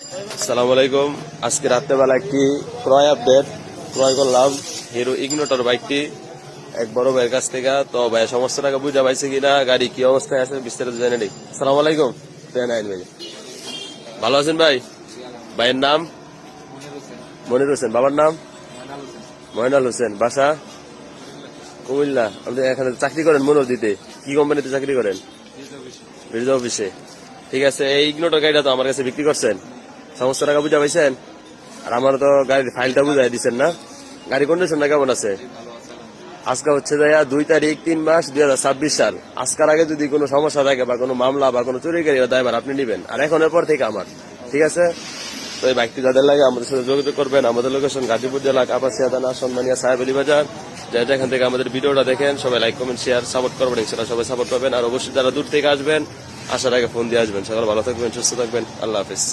আসসালামু আলাইকুম। আজকে রাত্রেবেলা একটি ক্রয় আপডেট ক্রয় করলাম, হিরো ইগনোটর বাইকটি এক বড় ভাইয়ের কাছ থেকে। তো ভাই সমস্ত টাকা বুঝা পাইছে কিনা, গাড়ি কি অবস্থায় আছে বিস্তারিত জেনে নেই। আসসালামু আলাইকুম। ভাই ভালো আছেন ভাই? ভাইয়ের নাম মনির হোসেন, বাবার নাম ময়নাল হোসেন, বাসা কুমিল্লা। আপনি এখানে চাকরি করেন মনোদিতে, কি কোম্পানিতে চাকরি করেন? বিরজা অফিসে। ঠিক আছে, এই ইগনোটর গাড়িটা তো আমার কাছে বিক্রি করছেন, সমস্ত টাকা বুঝা পাইছেন? আর আমার তো গাড়ির ফাইলটা বুঝাই দিচ্ছেন না? গাড়ি কন্ডিশনটা কেমন আছে? আজকে হচ্ছে যাইয়া 2 তারিখ 3 মাস 2026 সাল। আজকার আগে যদি কোনো সমস্যা থাকে বা কোনো মামলা বা কোনো চুরি গাড়ি দায়ভার আপনি নিবেন, আর এখনের পর থেকে আমার। ঠিক আছে, তো এই বাইকটি যাদের লাগে আমাদের সাথে যোগাযোগ করবেন। আমাদের লোকেশন গাজীপুর জেলা কাপাসিয়া থানা সন্মানিয়া সাহেব আলী বাজার। যারা এখান থেকে আমাদের ভিডিওটা দেখেন সবাই লাইক কমেন্ট শেয়ার সাপোর্ট করবেন, সেটা সবাই সাপোর্ট করবেন। আর অবশ্যই যারা দূর থেকে আসবেন, আসার আগে ফোন দিয়ে আসবেন। সকাল ভালো থাকবেন, সুস্থ থাকবেন, আল্লাহ হাফিজ।